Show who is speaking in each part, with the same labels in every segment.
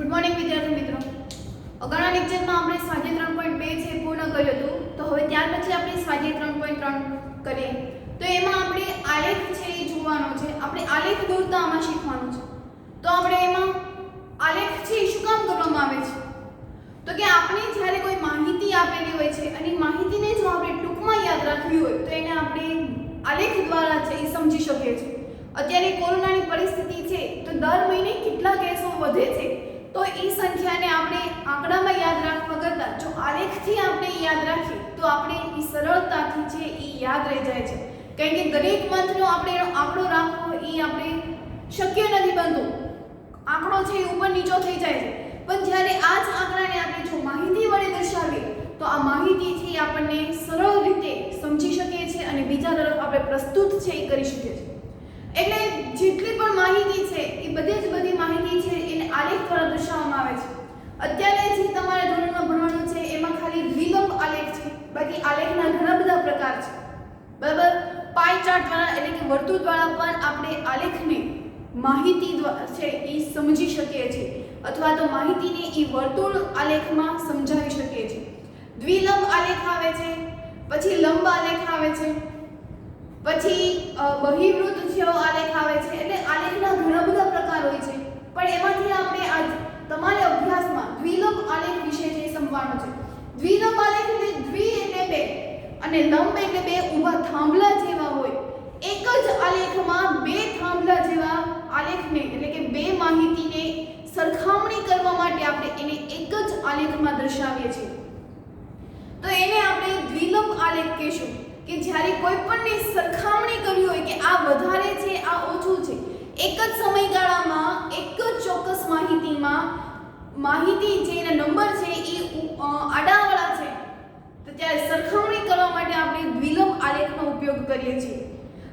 Speaker 1: Good morning વિદ્યાર્થી મિત્રો. અગાઉના લેક્ચરમાં આપણે સ્વાધ્યાય 3.2 છે પૂર્ણ કર્યું હતું. તો હવે ત્યાર પછી આપણે સ્વાધ્યાય 3.3 કરીએ. તો એમાં આપણે આલેખ છે એ જોવાનો છે. આપણે આલેખ દોરતા આમાં શીખવાનું છે. તો આપણે એમાં આલેખ છે એ શું કામ કરવામાં આવે છે? તો કે આપણે જ્યારે કોઈ માહિતી આપેલી હોય છે અને માહિતીને જો આપણે ટૂંકમાં યાદ રાખવી હોય તો એને આપણે આલેખ દ્વારા છે એ સમજી શકીએ છીએ. અત્યારે કોરોનાની પરિસ્થિતિ છે તો દર મહિને કેટલા કેસો વધે છે, તો એ સંખ્યાને આપણે આંકડામાં યાદ રાખવા કરતાં જો આલેખથી આપણે યાદ રાખીએ તો આપણે એ સરળતાથી છે એ યાદ રહી જાય છે. કારણ કે દરેક મંથનો આપણે આંકડો રાખવો એ આપણે શક્ય નથી બનતું. આંકડો છે એ ઉપર નીચો થઈ જાય છે. પણ જ્યારે આ જ આંકડાને આપણે જો માહિતી વડે દર્શાવીએ તો આ માહિતીથી આપણને સરળ રીતે સમજી શકીએ છીએ અને બીજા તરફ આપણે પ્રસ્તુત છે એ કરી શકીએ છીએ. એટલે જેટલી પણ માહિતી છે એ બધી માહિતી છે એને આલેખ દ્વારા દર્શાવવામાં આવે છે. અત્યારે જે તમારા ધોરણમાં ભણવાનું છે એમાં ખાલી દ્વિલંબ આલેખ છે, બાકી આલેખના ઘણા બધા પ્રકાર છે. બરાબર, પાઈ ચાર્ટ દ્વારા એટલે કે વર્તુળ દ્વારા પણ આપણે આલેખને માહિતી દ્વારા છે એ સમજી શકીએ છીએ અથવા તો માહિતીને એ વર્તુળ આલેખમાં સમજાવી શકીએ છીએ. દ્વિલંબ આલેખ આવે છે, પછી લંબ આલેખ આવે છે, પછી બહિર્વૃત્ત જેવો આલેખ આવે છે. એટલે આલેખના ઘણા બધા પ્રકાર હોય છે, પણ એમાંથી આપણે આજ તમારે અભ્યાસમાં દ્વિલંબ આલેખ વિશે જે સમજવાનું છે. દ્વિલંબ આલેખ એટલે દ્વિ એટલે બે અને લંબ એટલે બે ઊભા થાંભલા જેવા હોય. એક જ આલેખમાં બે થાંભલા જેવા આલેખને એટલે કે બે માહિતીને સરખામણી કરવા માટે આપણે એને એક જ આલેખમાં દર્શાવીએ છીએ. તો એને આપણે દ્વિલંબ આલેખ કહીશું કે જ્યારે કોઈ પણની સરખામણી કરવી હોય કે આ વધારે છે આ ઓછું છે, એક જ સમયગાળામાં એક જ ચોક્કસ માહિતીમાં માહિતી જે એના નંબર છે એ આડાવાળા છે, તો ત્યારે સરખામણી કરવા માટે આપણે દ્વિલંબ આલેખનો ઉપયોગ કરીએ છીએ.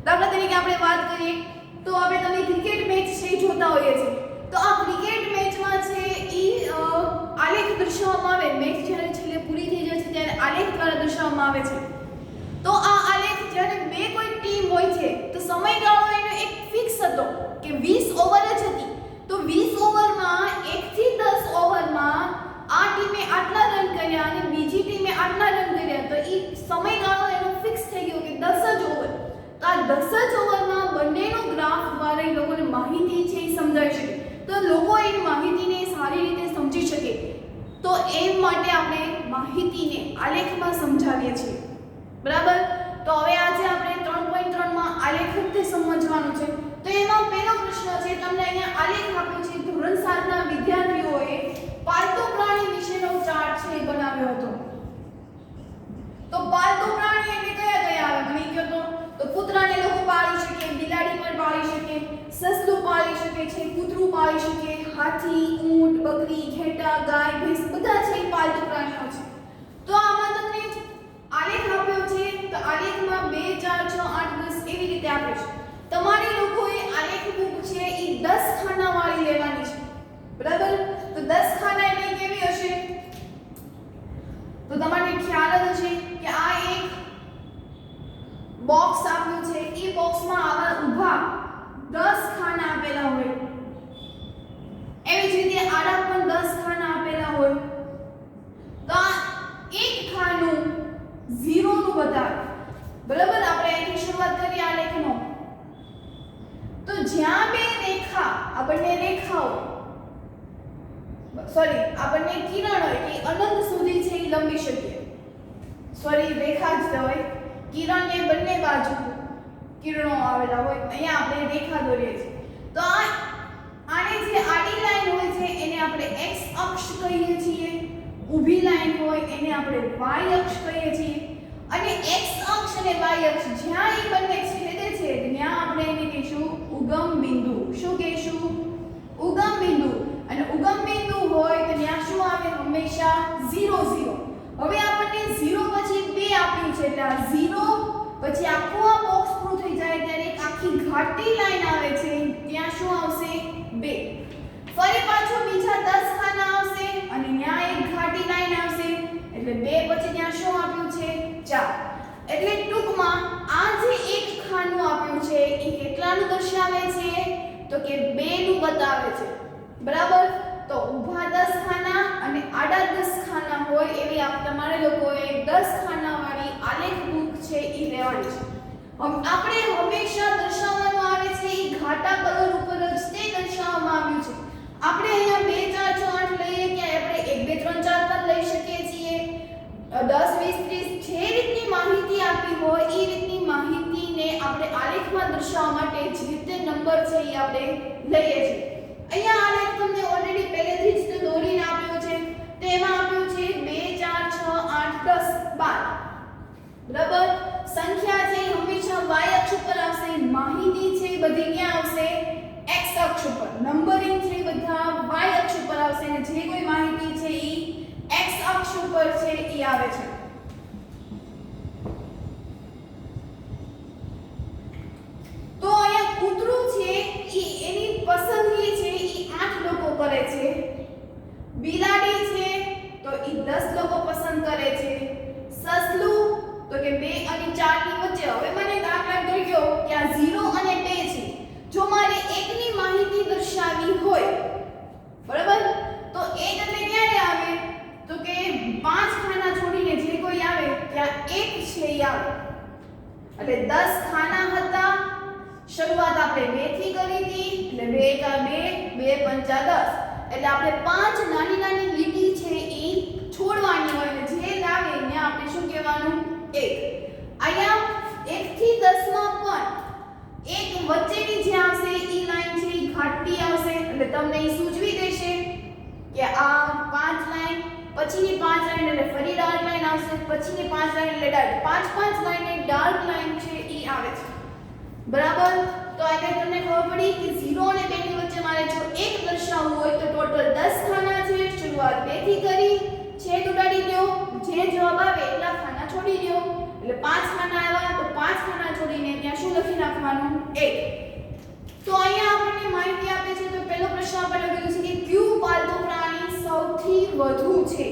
Speaker 1: દાખલા તરીકે આપણે વાત કરીએ તો આપણે તમે ક્રિકેટ મેચ છે જોતા હોઈએ છીએ. તો આ ક્રિકેટ મેચમાં છે એ આલેખ દર્શાવવામાં આવે. મેચ જ્યારે છેલ્લે પૂરી થઈ જાય છે ત્યારે આલેખ દ્વારા દર્શાવવામાં આવે છે. તો આ આલેખ જ્યારે બે કોઈ ટીમ હોય છે તો સમયગાળો એનો એક ફિક્સ હતો કે 20 ઓવર જ હતી. તો 20 ઓવરમાં 1 થી 10 ઓવરમાં આ ટીમે આટલા રન કર્યા અને બીજી ટીમે આટલા રન કર્યા. તો એ સમયગાળો એનો ફિક્સ થઈ ગયો કે 10 જ ઓવર. તો આ 10 જ ઓવરમાં બંનેનો ગ્રાફ દ્વારા એ લોકોને માહિતી છે એ સમજાવી શકે, તો લોકો એ માહિતીને સારી રીતે સમજી શકે. તો એ માટે આપણે માહિતીને આલેખમાં સમજાવીએ છીએ. બરાબર, તો હવે આજે આપણે 3.3 માં આલેખ રીતે સમજવાનું છે. તો એમાં પહેલો પ્રશ્ન છે, તમને અહીંયા આલેખ આપ્યો છે. ધોરણ 7 ના વિદ્યાર્થીઓએ પાલતુ પ્રાણી વિશેનો ચાર્ટ છે એ બનાવ્યો હતો. તો પાલતુ પ્રાણી એટલે કયા કયા આવે મને કહો તો કૂતરાને લોકો પાળી શકે, બિલાડી પણ પાળી શકે, સસલું પાળી શકે છે, કૂતરું પાળી શકે, હાથી, ઊંટ, બકરી, ઘેટા, ગાય, ભેંસ બધા છે એ પાલતુ પ્રાણીઓ છે. તો આમાં તમને આલેખ આપ્યો છે. તો આલેખમાં 2 4 6 8 10 એવી રીતે આપે છે. તમારે લોકોએ આલેખ બુક છે એ 10 ખાના વાળી લેવાની છે. બરાબર, તો 10 ખાના એટલે કેવી હશે? તો તમને ખ્યાલ જ હશે કે આ એક બોક્સ આપ્યું છે. એ બોક્સમાં આવા ઊભા 10 ખાના આપેલા હોય. એવી જ રીતે આડા પણ 10 ખાના આપેલા હોય. તો આ એક ખાનું 0 નું બતાવે. બરાબર, આપણે અહીંથી શરૂઆત કરીએ આલેખનો. તો જ્યાં બે રેખા આપણને રેખાઓ આપણને કિરણ હોય કે અનંત સુધી છે એ લંબી શકીએ. રેખા જ હોય. કિરણને બંને બાજુ કિરણો આવેલા હોય. અહીંયા આપણે રેખા દોરીએ છીએ. તો આને જે આડી લાઈન હોય છે એને આપણે x અક્ષ કહીએ છીએ. ઊભી લાઈન હોય એને આપણે y અક્ષ કહીએ છીએ. અને x અક્ષ અને y અક્ષ જ્યાં એ બંને છેદે છે ત્યાં આપણે એને કહીશું ઉગમ બિંદુ. શું કહીશું? ઉગમ બિંદુ. અને ઉગમ બિંદુ હોય તો ત્યાં શું આવે? હંમેશા 0 0. હવે આપણને 0 પછી 2 આપ્યું છે એટલે આ 0 પછી આખું આ બોક્સ પૂરું થઈ જાય ત્યારે એક આખી ઘાટી લાઈન આવે છે, ત્યાં શું આવશે? 2. ફરી પાછું બીજા 10 ખાના આવશે અને ત્યાં એક ઘાટી લાઈન આવશે એટલે 2 પછી ત્યાં શું આપ્યું છે? 4. એટલે ટૂંકમાં આ જે એક ખાનું આપ્યું છે એ કેટલાનું દર્શાવે છે? તો કે 2 નું બતાવે છે. બરાબર, તો ઊભા આપણે હંમેશા દર્શાવવાનું આવે છે એ ઘાટા કલર ઉપર જ તે દર્શાવવામાં આવ્યું છે. આપણે અહીંયા 2 4 6 8 લઈએ કે આપણે 1 2 3 4 પણ લઈ શકીએ છીએ. 10 20 30 જે રીતની માહિતી આપી હોય એ રીતની માહિતીને આપણે આલેખમાં દર્શાવવા માટે જે તે નંબર છે એ આપણે લઈએ છીએ. અહીંયા આલેખ તમને ઓલરેડી પહેલેથી જ દોરીને આપ્યો છે. તેમાં આપ્યું છે 2 4 6 8 10 12. બરાબર. સંખ્યા છે હંમેશા y અક્ષ ઉપર આવશે. માહિતી છે બધી ક્યાં આવશે? x અક્ષ ઉપર. નંબરિંગ છે બધા y અક્ષ ઉપર આવશે અને જે કોઈ માહિતી છે ઈ x અક્ષ ઉપર છે ઈ આવે છે. તો અહીંયા કૂતરું છે ઈ એની પસંદગી છે ઈ 8 લોકો કરે છે. બિલાડી છે તો ઈ 10 લોકો પસંદ કરે છે. સસલું તો કે 2 અને 4 ની વચ્ચે. હવે મને દાખલા તરીકે કે આ 0 અને 2 છે. જો મારે 1 ની માહિતી દર્શાવવી હોય, બરાબર, તો 1 એટલે ક્યારે આવે? તો કે 5 ખાના છોડીને જે કોઈ આવે ત્યાં 1 છે ઈ આવે. એટલે 10 ખાના હતા. શરૂઆત આપણે 2 થી કરી હતી. એટલે 2 એકા 2, 2 પંચા 10. એટલે આપણે 5 નાની નાની લીટી છે ઈ છોડવાની હોય અને જે લાવે એને આપણે શું કહેવાનું? 1. અહીંયા 1 થી 10 માં પણ એક વચ્ચેની જે આવશે ઈ લાઈન છે ઈ ઘાટી આવશે. એટલે તમને ઈ સૂચવી દેશે કે આ 5 લાઈન, પછીની 5 લાઈન એટલે ફરી ડાર્ક લાઈન આવશે, પછીની 5 લાઈન એટલે ડાર્ક. 5 લાઈન એ ડાર્ક લાઈન છે ઈ આવે છે. બરાબર. તો અહીંયા તમને ખબર પડી કે 0 અને 2 ની વચ્ચે મારે જો 1 દર્શાવવું હોય તો ટોટલ 10 ખાના છે. શરૂઆત 2 થી કરી, છેદ ઉડાડી દો, જે જવાબ આવે એટલા ખાના છોડી દો. એટલે 5 ખાના આવ્યા તો 5 ખાના છોડીને ત્યાં શું લખી નાખવાનું? 1. તો અહીંયા આપણને માહિતી આપે છે. તો પહેલો પ્રશ્ન આપણે લખ્યું છે કે કયું પાલતુ પ્રાણી સૌથી વધુ છે?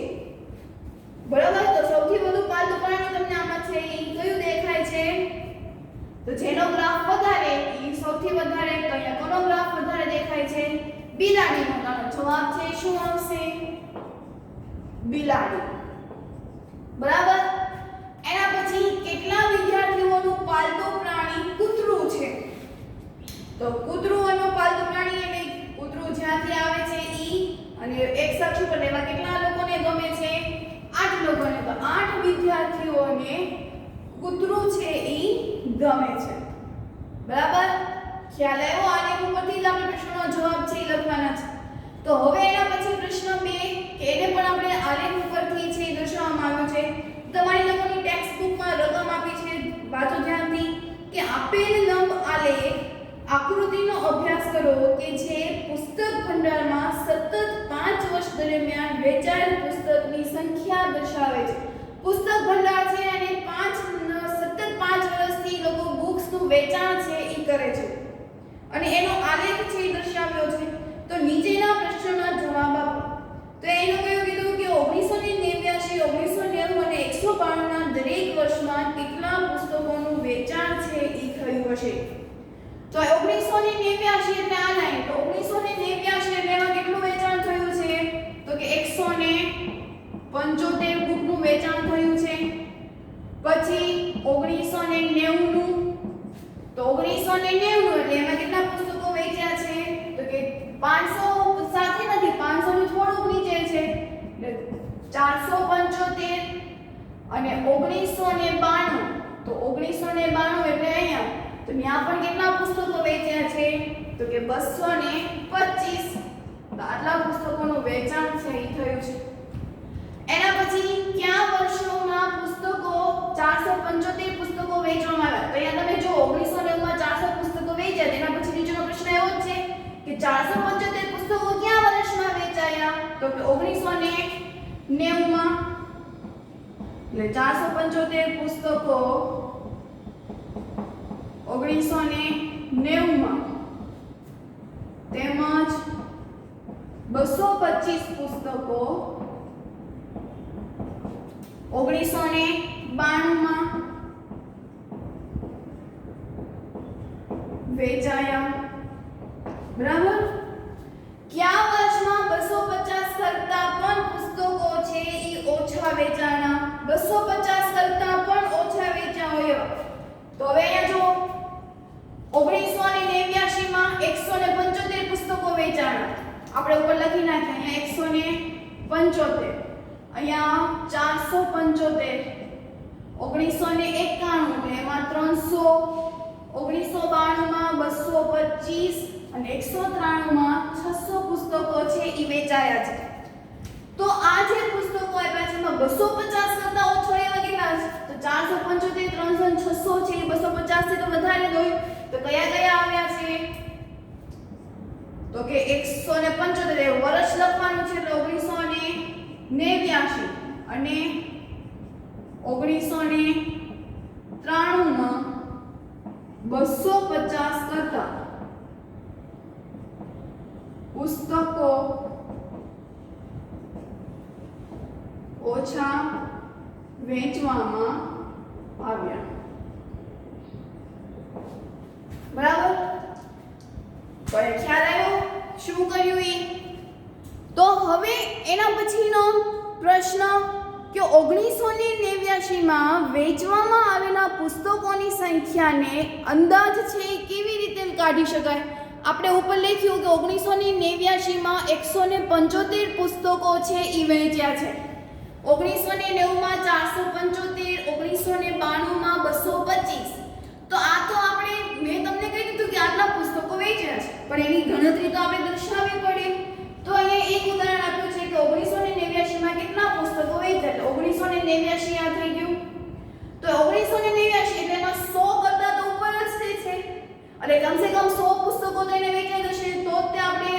Speaker 1: બરાબર. તો સૌથી વધુ પાલતુ પ્રાણી તમને આમાં છે એ કયું દેખાય છે? તો જેનો ગ્રાફ વધારે એ સૌથી વધારે. તો અહીંયા કોનો ગ્રાફ વધારે દેખાય છે? બિલાડીનો. તો જવાબ છે શું આવશે? બિલાડી. બરાબર. એના પછી કેટલા વિદ્યાર્થીઓનું પાલતુ પ્રાણી કૂતરું છે? તો કૂતરુંનું પાલતુ પ્રાણી એટલે કૂતરું જ્યાંથી આવે છે ઈ અને એક અક્ષ ઉપર એવા કેટલા લોકોને ગમે છે? 8 લોકોને. તો 8 વિદ્યાર્થીઓને કૂતરું છે ઈ ગમે છે. બરાબર. ખ્યાલ આવ્યો? આની ઉપરથી જ આપણે પ્રશ્નનો જવાબ છે ઈ લખવાના છે. તો હવે એના પછી પ્રશ્ન 2 કે એને પણ આપણે આલેખ ઉપરથી છે દર્શાવવામાં આવ્યું છે. તમારી લોકોની ટેક્સ્ટ બુકમાં રકમ આપી છે, વાંચો ધ્યાનથી કે આપેલ લંબ આલેખ આકૃતિનો અભ્યાસ કરો કે જે પુસ્તક ભંડારમાં સતત 5 વર્ષ દરમિયાન વેચાયેલ પુસ્તકની સંખ્યા દર્શાવે છે. પુસ્તક ભંડાર છે અને સતત 5 વર્ષથી લોકો બુક્સનું વેચાણ છે ઈ કરે છે અને એનો આલેખ છે ઈ દર્શાવ્યો છે. તો નીચેના પ્રશ્નોના જવાબ આપો. તો એનો કયું કીધું કે 1989, 1990 અને 192 ના દરેક વર્ષમાં કેટલા પુસ્તકોનું વેચાણ છે ઈ થયું હશે? તો 1989 એટલે આ લાઈન. તો 1989 એટલે એમાં કેટલું વેચાણ થયું છે? તો કે 175 બુકનું વેચાણ થયું છે. પછી 1990 નું. તો 1990 એટલે એમાં કેટલા પુસ્તકો વેચ્યા છે? તો કે 500 સાથે નથી, 500 નું થોડુંક નીચે છે. 475 અને 1992. તો 1992 એટલે અહીંયા. તો ત્યાં પણ કેટલા પુસ્તકો વેચ્યા છે? તો કે 225. તો આટલા પુસ્તકોનું વેચાણ છે ઈ થયું છે. એના પછી કયા વર્ષોમાં પુસ્તકો 475 પુસ્તકો વેચવામાં આવ્યા? તો અહીંયા તમે જો 1990 માં 400 પુસ્તકો વેચ્યા. તેના પછી નીચેનો પ્રશ્ન એવો જ છે કે 475 પુસ્તકો કયા વર્ષમાં વેચાયા? તો કે 1990 માં. એટલે 475 પુસ્તકો 1990 માં તેમજ 225 પુસ્તકો 1992 માં વેચાયા. બરાબર. કયા વર્ષમાં 250 કરતા પણ પુસ્તકો છે ઈ ઓછા વેચાણા? 250 કરતા પણ ઓછા વેચાયા હોય તો હવે અહીંયા જો 1989 માં 175 પુસ્તકો વેચાણા. આપણે ઉપર લખી નાખ્યા અહીંયા 175, અહીંયા 475, 1991 ને એમાં 300, 1992 માં 225 અને 193 માં 600 પુસ્તકો છે એ વેચાયા છે. તો આ જે પુસ્તકો આપ્યા છે એમાં 250 કરતા ઓછો એવા કેટલા છે? તો 475, 300 અને 600 છે એ 250 થી તો વધારે જ હોય. તો કયા કયા આવ્યા છે? તો કે 175 વર્ષ લખવાનું છે એટલે 1989 અને 1993 માં 250 કરતા પુસ્તકો ઓછા વેચવામાં આવ્યા. બરાબર? તો એ ખ્યાલ આવ્યો શું કર્યું એ? તો હવે એના પછીનો પ્રશ્ન કે 1989 માં વેચવામાં આવેલા પુસ્તકોની સંખ્યાને અંદાજ છે એ કેવી રીતે કાઢી શકાય? આપણે ઉપર લખ્યું કે 1989 માં 175 પુસ્તકો છે એ વેચ્યા છે. 1990 માં 475, 1992 માં 225. તો આ તો આપણે મેં તમને કહી દીધું કે આટલા પુસ્તકો વેચ્યા છે, પણ એની ગણતરી તો આપણે દર્શાવવી પડે. તો અહીંયા એક ઉદાહરણ આપ્યું છે કે 1989 માં કેટલા પુસ્તકો વેચ્યા, એટલે 1989 યાદ થઈ ગયું. તો 1989 એટલે એમાં 100 કરતા તો ઉપર જ છે, એટલે કમસે કમ 100 પુસ્તકો તો એને વેચાઈ જશે. તો જ તે આપણે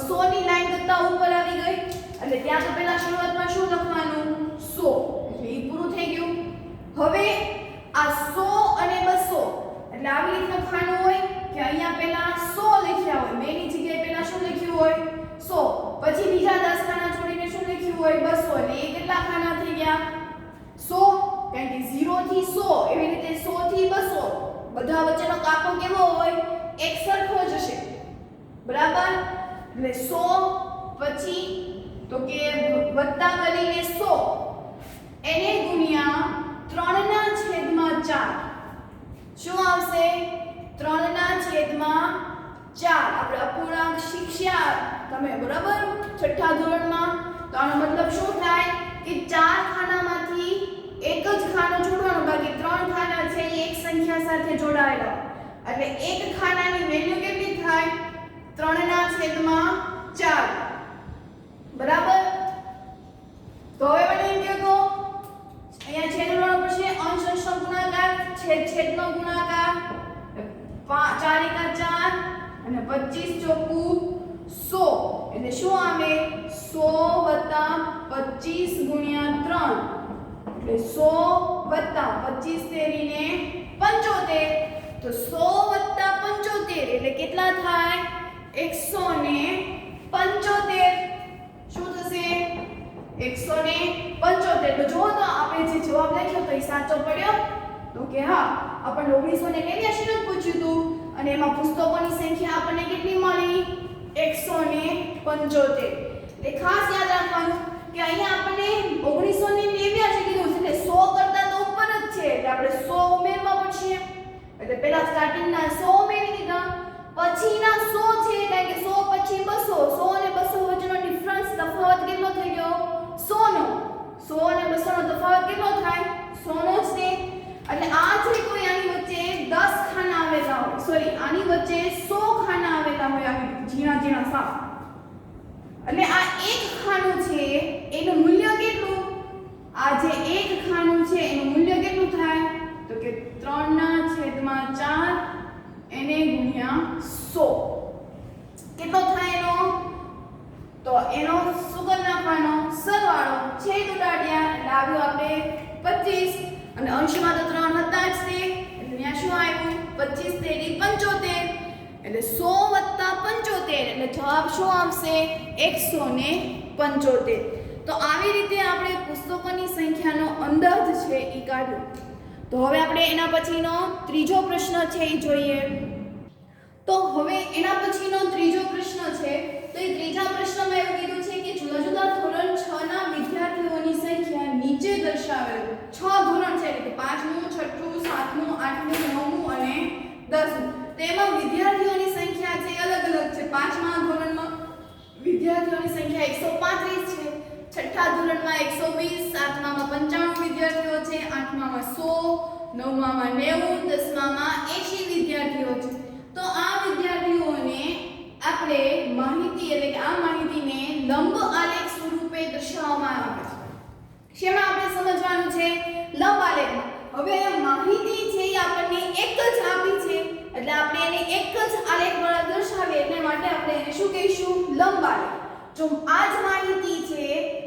Speaker 1: 100 ની લાઈન કરતા ઉપર આવી ગઈ. એટલે ત્યાં તો પહેલા શરૂઆતમાં શું લખવાનું? 100. એટલે એ પૂરું થઈ ગયું. હવે આ 100 અને 200 એટલે આવી રીતે લખવાનું હોય કે અહીંયા પહેલા 100 લખ્યા હોય, મેની જગ્યાએ પહેલા શું લખ્યું હોય? 100. પછી બીજા 10 ખાના છોડીને શું લખ્યું હોય? 200. એટલે એ કેટલા ખાના થઈ ગયા? 100. કારણ કે 0 થી 100 એવી રીતે 100 થી 200 બધા વચ્ચેનો કાપો કેવો હોય? એક સરખો જ હશે. બરાબર? એટલે 100 પછી તો કે વત્તા કરીને 100 એને ગુણ્યા 3/4. શું આવશે? 3/4. આપણે અપૂર્ણાંક શીખ્યા તમે, બરાબર? છઠ્ઠા ધોરણમાં. તો આનો મતલબ શું થાય કે 4 ખાનામાંથી એક જ ખાનો જોડવાનો, બાકી 3 ખાના છે એ એક સંખ્યા સાથે જોડાયેલા. એટલે એક ખાનાની વેલ્યુ કેટલી થાય? 3/4. બરાબર? તો હવે મને એમ કહો તો અહીંયા છેદનો પડશે, અંશ અંશનો ગુણાકાર, છેદનો ગુણાકાર, 4 એકા 4 અને 25 ચોકું 100. એટલે શું આવે? 100 + 25 ગુણ્યા 3 એટલે 100 + 25 તેરીને 75. તો 100 + 75 એટલે કેટલા થાય? 175. શું થશે? 175. તો જો તો આપણે જે જવાબ લખ્યો તો એ સાચો પડ્યો? તો કે હા, આપણે 1989 નું પૂછ્યું હતું અને એમાં પુસ્તકોની સંખ્યા આપણને કેટલી મળી? 175. એટલે ખાસ યાદ રાખવાનું કે અહીંયા આપણને 1989 કીધું છે એટલે 100 કરતા તો ઉપર જ છે, એટલે આપણે 100 ઉમેરવા પડશે. એટલે પહેલા સ્ટાર્ટિંગના 100 ઉમેરી દીધા, પછીના 100 છે કારણ કે 100 પછી 200, 100 અને 200 વચ્ચેનો ડિફરન્સ તફાવત કેટલો થઈ ગયો? 100 નો. 100 અને 200 નો તફાવત કેટલો થાય? 100 નો જ છે. એટલે આ જે કોઈ આની વચ્ચે 10 ખાના આવેલા હોય, સોરી આની વચ્ચે 100 ખાના આવેલા હોય, આવી ઝીણા ઝીણા સાફ. એટલે આ એક ખાનું છે એનું મૂલ્ય કેટલું? આ જે એક ખાનું છે એનું મૂલ્ય કેટલું થાય? તો કે 3/4 એને ગુણ્યા 100. કેટલો થાય એનો? તો એનો શું કરી નાખવાનો? સરવાળો, છેદ ઉડાડ્યા એટલે આવ્યું આપણે 25 અને અંશમાં તો 3 હતા જ તે, એટલે ત્યાં શું આવ્યું? 25 તેરી 75. એટલે 100 + 75 એટલે જવાબ શું આવશે? 175. તો આવી રીતે આપણે પુસ્તકોની સંખ્યાનો અંદાજ છે એ કાઢ્યો. તો હવે આપણે એના પછીનો ત્રીજો પ્રશ્ન છે એ જોઈએ. તો હવે એના પછીનો ત્રીજો પ્રશ્ન છે. તો એ ત્રીજા પ્રશ્નમાં એવું કીધું છે કે જુદા જુદા ધોરણ 6 ના વિદ્યાર્થીઓની સંખ્યા નીચે દર્શાવેલ 6 ધોરણ છે, એટલે કે 5મું, 6ઠું, 7મું, 8મું, વિદ્યાર્થીઓની સંખ્યા 135 છે. છઠ્ઠા ધોરણમાં 120, સાતમામાં 95 વિદ્યાર્થીઓ છે, આઠમામાં 100, નવમામાં 90, દસમામાં 80 વિદ્યાર્થીઓ છે. તો આ વિદ્યાર્થીઓને આપણે માહિતી એટલે કે આ માહિતીને લંબ આલેખ સ્વરૂપે દર્શાવવામાં આવે છે. શેમાં આપણે સમજવાનું છે? લંબ આલેખમાં. હવે આ માહિતી છે એ આપણને એક જ આપી છે એટલે આપણે એને એક જ આલેખ દ્વારા દર્શાવીએ એટલે માટે આપણે એને શું કહીશું? લંબ આલેખ. જો આ જ માહિતી છે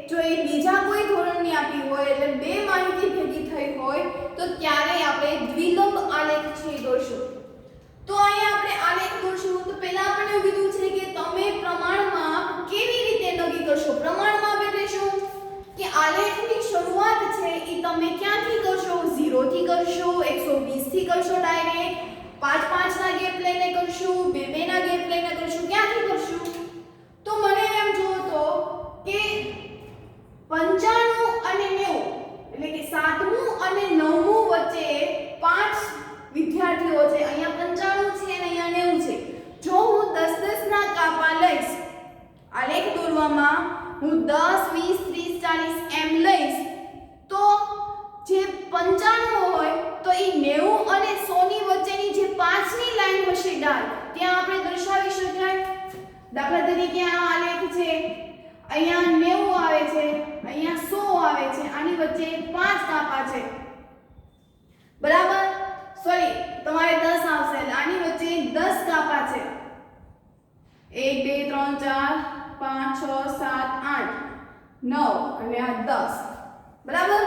Speaker 1: જો એ બીજા કોઈ ધોરણની આપી હોય એટલે બે માહિતી ભેગી થઈ હોય તો ત્યારે આપણે દ્વિલંબ આલેખ છે દોરશું. તો અહીંયા આપણે આલેખ દોરશું તો પહેલા આપણે એવું કીધું છે કે તમે પ્રમાણમાં કેવી રીતે નક્કી કરશો? પ્રમાણમાં એટલે શું કે આલેખની શરૂઆત છે એ તમે ક્યાંથી કરશો? 0 થી કરશો, 120 થી કરશો, ડાયરેક્ટ 5 ના ગેપ લઈને કરશો, 2 ના ગેપ લઈને કરશો, ક્યાંથી કરશો? તો મને એમ જુઓ તો કે 95 અને 90 એટલે કે 7મું અને 9મું વચ્ચે 5 વિદ્યાર્થીઓ છે. અહીંયા 95 છે અને અહીંયા 90 છે. જો હું 10 ના કાપા લઈશ આલેખ દોરવામાં હું 10 20 30 40 એમ લઈશ તો જે 95 હોય તો એ 90 અને 100 ની વચ્ચેની જે 5 ની લાઈન હશે ડાળ ત્યાં આપણે દર્શાવી શકાય. દાખલા તરીકે આ આલેખ છે અહીંયા 90 આવે છે, અહીંયા 100 આવે છે, આની વચ્ચે 5 કાપા છે બરાબર. સોરી તમારે 10 આવશે એટલે આની વચ્ચે 10 કાપા છે. 1 2 3 4 5 6 7 8 9 અને આ 10 બરાબર.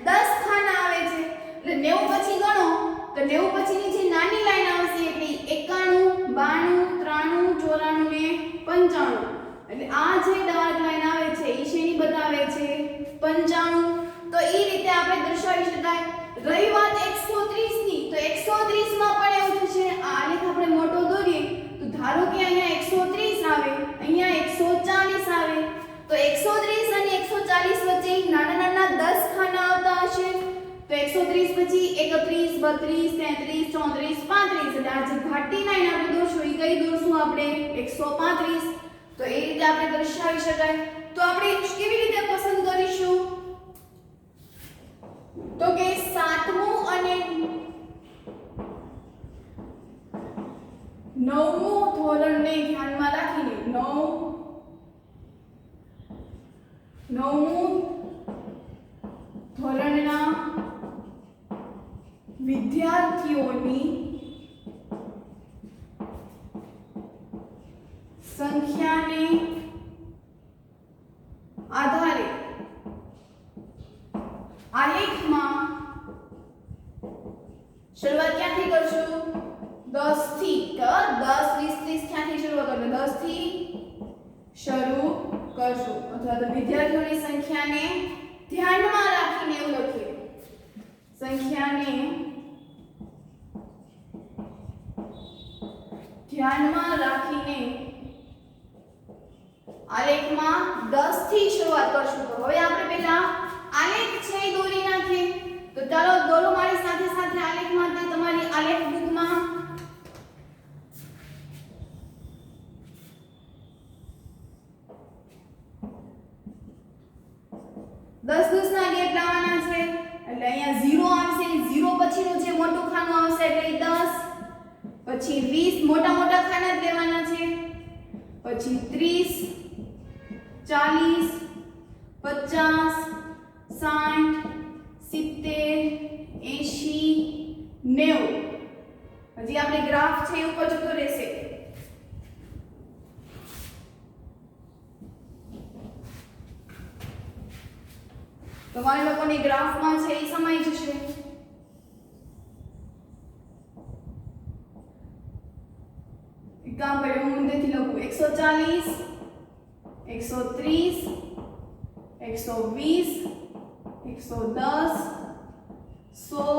Speaker 1: 10 ખાના આવે છે એટલે 90 પછી ગણો તો 90 પછીની જે નાની લાઈન આવશે એટલે 91 92 93 94 ને 95 એટલે આ જે ડાર્ક લાઈન આવે છે એ શેની બતાવે છે? 95. તો એ રીતે આપણે દર્શાવી શકાય. રહી વાત 130 ની તો 130 માં પણ એવું થશે. આ આલેખ આપણે મોટો દોરીએ તો ધારો કે અહીંયા 130 આવે, અહીંયા 140 આવે તો 130 અને 140 વચ્ચે નાના નાના 10 ખાના આવતા હશે તો 130 પછી 31 32 33 34 35 એટલે આ જે ઘાટી લાઈન આપણે દોરશું એ કઈ દોરશું આપણે? 135. તો એ રીતે આપણે દર્શાવી શકાય. તો આપણે કેવી રીતે પસંદ કરીશું? તો કે 7મું અને 9મું ધોરણને ધ્યાનમાં રાખીને 9મું ધોરણના વિદ્યાર્થીઓની સંખ્યાને આધારે આલેખમાં શરૂઆત ક્યાંથી કરશું? 10 થી. 10 20 30 ક્યાંથી શરૂઆત કરશું? 10 થી શરૂ કરશું અથવા તો વિદ્યાર્થીઓની સંખ્યાને ધ્યાનમાં રાખીને એવું લખીએ. સંખ્યાને ધ્યાનમાં રાખીને આલેખમાં 10 થી શરૂઆત કરશું. તો હવે આપણે પહેલા આલેખ છે એ દોરી નાખીએ. તો ચાલો દોરો મારી સાથે સાથે આલેખ માટે તમારી આલેખ બુકમાં. દસ ના ગેપ લાવવાના છે એટલે અહીંયા 0 આવશે. 0 પછીનું જે મોટું ખાનું આવશે એટલે 10. પછી 20 મોટા મોટા ખાના જ લેવાના છે. પછી 30 40 50 60 70 80 90. હજી આપણે ગ્રાફ છે ઉપર જતો રહેશે. તમારે લોકોની ગ્રાફમાં છે એ સમાઈ જશે. એક કામ કરીએ હું ઊંધેથી લખું 140 130 120 110 110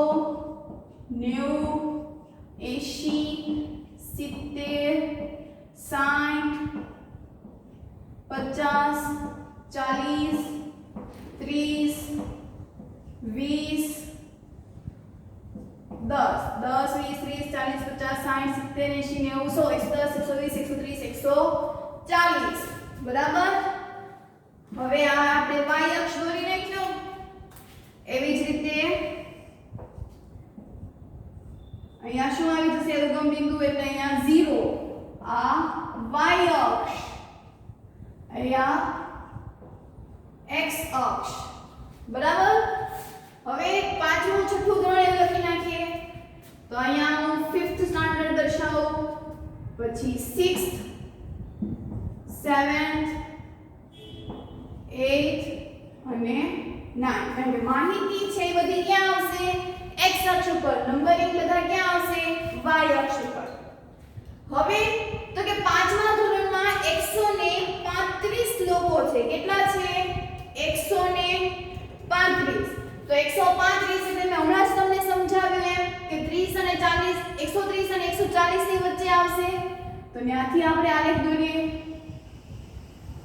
Speaker 1: 120 130 10 10 20 30 40 50 60 70 80 90 100 110 120 130 140. બરાબર. હવે આ આપણે y અક્ષ દોરી નાખ્યો. એવી જ રીતે અહીંયા શું આવી જશે ઉગમ બિંદુ એટલે અહીંયા 0. આ y અક્ષ, અહીંયા x અક્ષ. બરાબર. હવે પાંચમું છઠ્ઠું ધોરણ એવું લખી નાખીએ. તો અહીંયા હું 5th સ્ટાન્ડર્ડ દર્શાવું, પછી 6th 7th 8th અને 9th. કારણ કે માહિતી છે એ બધી ક્યાં આવશે? x અક્ષ ઉપર. નંબરિંગ બધા ક્યાં આવશે? y અક્ષ ઉપર. હવે તો કે પાંચમા ધોરણમાં 135 લોકો છે. કેટલા છે? 135. તો 135 એટલે મેં હમણાં જ તમને સમજાવ્યું એમ કે 30 અને 40 130 અને 140 ની વચ્ચે આવશે. તો ત્યાંથી આપણે આલેખ દોરીએ.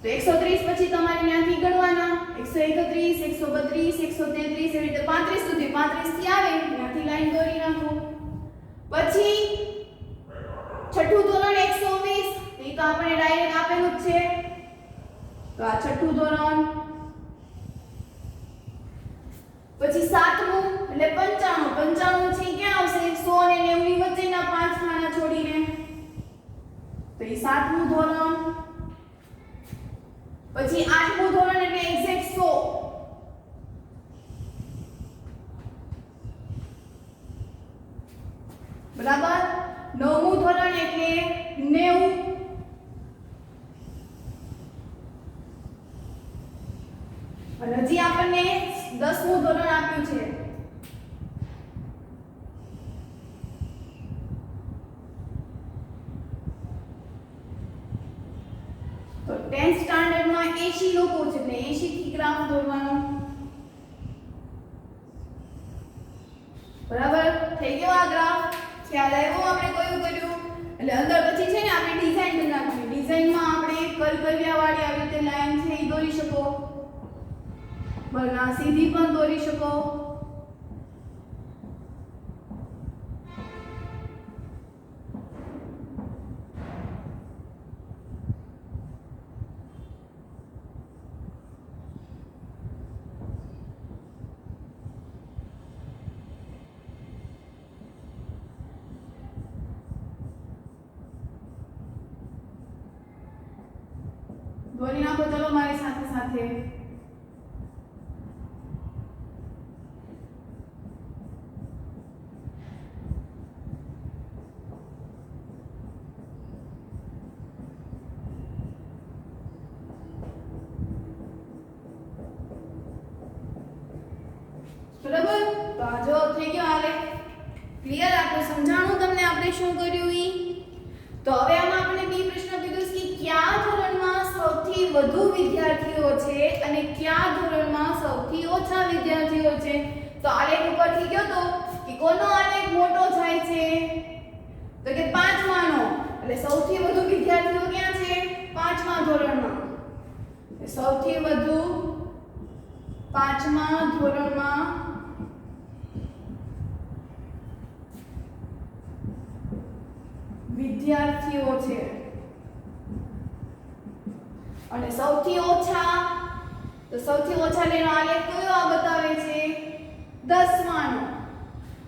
Speaker 1: તો 130 પછી તમારે ત્યાંથી ગણવાના 131 132 133 એવી રીતે 35 સુધી. 35 થી આવે ત્યાંથી લાઈન દોરી નાખો. પછી છઠ્ઠું ધોરણ 120 એ તો આપણે ડાયરેક્ટ આપેલું જ છે. તો આ છઠ્ઠું ધોરણ. પછી સાતમું એટલે 95 છે ક્યાં આવશે? 100 અને 90 ની વચ્ચેના પાંચ ખાના છોડીને. તો એ સાતમું ધોરણ. પછી આઠમું ધોરણ એટલે એક્ઝેક્ટ 100. બરાબર. નવમું ધોરણ એટલે 90. અને હજી આપણને 10મું ધોરણ આપ્યું છે. તો 10th સ્ટાન્ડર્ડમાં 80 લોકો છે એટલે 80 થી ગ્રાફ દોરવાનો. બરાબર થઈ ગયો આ ગ્રાફ. ખ્યાલ આવ્યો આપણે કયું કર્યું? એટલે અંદર પછી છે ને આપણે ડિઝાઇન કરી નાખવાની. ડિઝાઇનમાં આપણે કરકરિયા વાળી આવી રીતે લાઈન છે એ દોરી શકો. બરાબર સીધી પણ દોરી શકો. દોરી નાખો ચલો મારી સાથે સાથે. બરાબર. તો આ જો થઈ ગયો આલેખ. ક્લિયર? આપણે સમજાણું તમને આપણે શું કર્યું ઈ. તો હવે આમાં આપણે બી પ્રશ્ન કીધું કે કયા ધોરણમાં સૌથી વધુ વિદ્યાર્થીઓ છે અને કયા ધોરણમાં સૌથી ઓછા વિદ્યાર્થીઓ છે. તો આલેખ ઉપરથી ગયો તો કે કોનો આલેખ મોટો જાય છે? તો કે પાંચમાનો. એટલે સૌથી વધુ વિદ્યાર્થીઓ ક્યાં છે? પાંચમા ધોરણમાં. સૌથી વધુ પાંચમા ધોરણમાં વિદ્યાર્થીઓ છે. અને સૌથી ઓછા, તો સૌથી ઓછા લેનો આલેખ કયો આ બતાવે છે? 10માનો.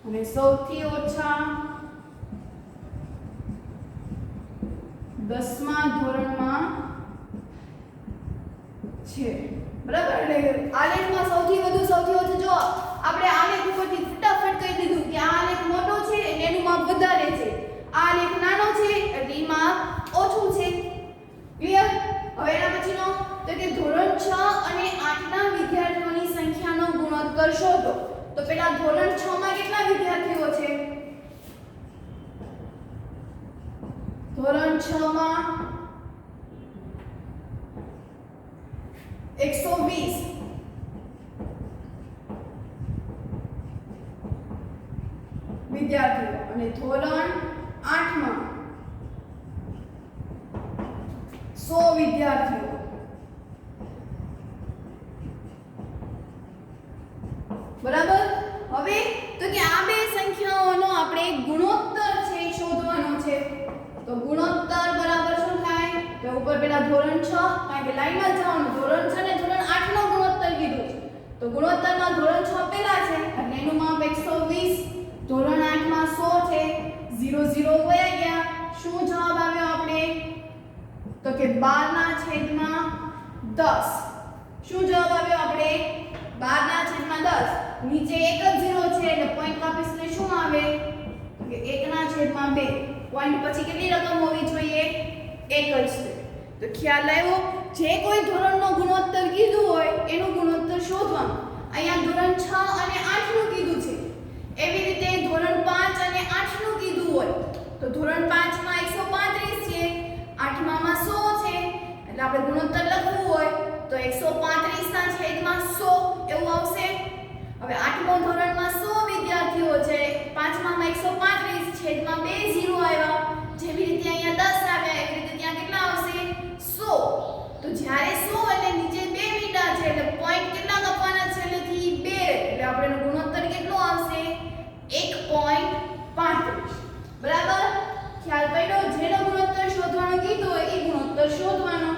Speaker 1: અને સૌથી ઓછા 10મા ધોરણમાં છે. બરાબર. એટલે આલેખમાં સૌથી વધુ સૌથી ઓછું જો આપણે આલેખ ઉપરથી ફટાફટ કહી દીધું કે આ આલેખ મોટો છે એટલે એનું માપ વધારે છે. આ આલેખ નાનો છે એટલે એનું માપ ઓછું છે. ક્લિયર? હવે એના પછીનો તો કે ધોરણ 6 અને 8 ના વિદ્યાર્થીઓની સંખ્યાનો ગુણોત્તર શોધો. તો પેલા ધોરણ 6 માં કેટલા વિદ્યાર્થીઓ છે? ધોરણ 6 માં 120. વિદ્યાર્થીઓ. અને ધોરણ 8 માં 100 વિદ્યાર્થીઓ. બરાબર. હવે તો કે આ બે સંખ્યાઓનો આપણે ગુણોત્તર છે શોધવાનો છે. તો ગુણોત્તર બરાબર શું થાય? તો ઉપર હવે પેલા ધોરણ 6 કારણ કે લાઈનમાં જવાનું ધોરણ 6 ને ધોરણ 8 નો ગુણોત્તર કીધું છે તો ગુણોત્તરમાં ધોરણ 6 પેલા છે એટલે એનું માપ 120 ધોરણ 8 માં 100 છે 0 0 વયા ગયા શું જવાબ આવ્યો આપણે તો કે 12 ના છેદમાં 10 શું જવાબ આવ્યો આપણે 12 ના છેદમાં 10 નીચે એક જ 0 છે એટલે પોઈન્ટ કાપીશું એટલે શું આવે કે 1 ના છેદમાં 2 પોઈન્ટ પછી કેટલી રકમ હોવી જોઈએ એક જ છે તો ખ્યાલ આવ્યો જે કોઈ ધોરણનો ગુણોત્તર કીધું હોય એનું ગુણોત્તર શોધવાનું અહીંયા ધોરણ 6 અને 8 નું કીધું છે એવી રીતે ધોરણ 5 અને 8 નું કીધું હોય તો ધોરણ 5 માં 135 છે 8 માં 100 છે એટલે આપણે ગુણોત્તર લખવું હોય તો 135 ના છેદમાં 100 એવું આવશે હવે 8મો ધોરણમાં 100 વિદ્યાર્થીઓ છે 5માં 135 છેદમાં 2 0 આવ્યા જેવી રીતે અહીંયા 10 આવ્યા એવી રીતે ત્યાં કેટલા આવશે 100 તો જ્યારે 100 એટલે નીચે 2 મીંડા છે એટલે પોઈન્ટ કેટલા કપવાના છે છેલ્લેથી 2 એટલે આપણેનો ગુણોત્તર કેટલો આવશે 1.35 બરાબર ખ્યાલ પડ્યો જેનો ગુણોત્તર શોધવાનો કીધું હોય એ ગુણોત્તર શોધવાનો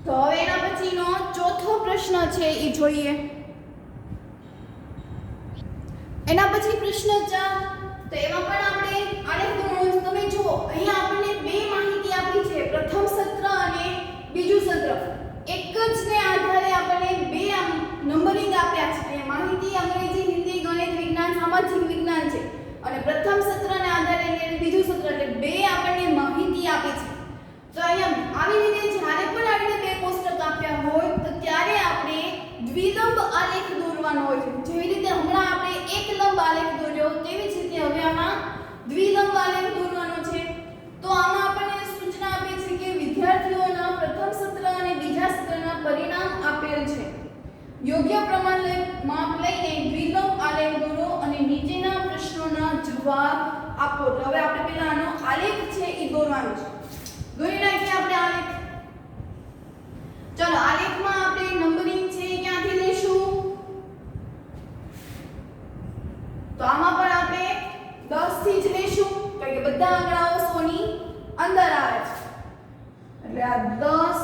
Speaker 1: તો હવે એના પછીનો ચોથો પ્રશ્ન છે એ જોઈએ એના પછી પ્રશ્ન 4 તો એમાં પણ આપણે આલેખ દોરવાનું તમે જુઓ અહીંયા આપણને બે માહિતી આપી છે પ્રથમ સત્ર અને બીજું સત્ર એક જ ને આધારે આપણને બે નંબરિંગ આપ્યા છે એ માહિતી અંગ્રેજી હિન્દી ગણિત વિજ્ઞાન સામાજિક વિજ્ઞાન છે અને પ્રથમ સત્રને આધારે અને બીજું સત્ર એટલે બે આપણને માહિતી આપી છે તો અહીંયા આવી રીતે જ્યારે પણ આપણે બે કોષ્ટક આપ્યા હોય તો ત્યારે આપણે દ્વિલંબ આલેખ દોરવાનો હોય છે જેવી રીતે હમણાં આપણે એક લંબ આલેખ દોર્યો તેવી જ રીતે હવે આમાં દ્વિલંબ આલેખ દોરવાનો છે તો આમાં આપણને સૂચના આપી છે કે વિદ્યાર્થીઓના પ્રથમ સત્ર અને બીજા સત્રના પરિણામ આપેલ છે યોગ્ય પ્રમાણ માપ લઈને દ્વિલંબ આલેખ દોરો અને નીચેના પ્રશ્નોના જવાબ આપો તો હવે આપણે પહેલા આનો આલેખ છે એ દોરવાનો છે દોરી નાખીએ આપણે આલેખ ચલો આલેખમાં આપણે નંબરિંગ છે ક્યાંથી લઈશું તો આમાં પણ આપણે 10 થી જ લઈશું કારણ કે બધા આંકડાઓ 100 ની અંદર આવે છે એટલે આ 10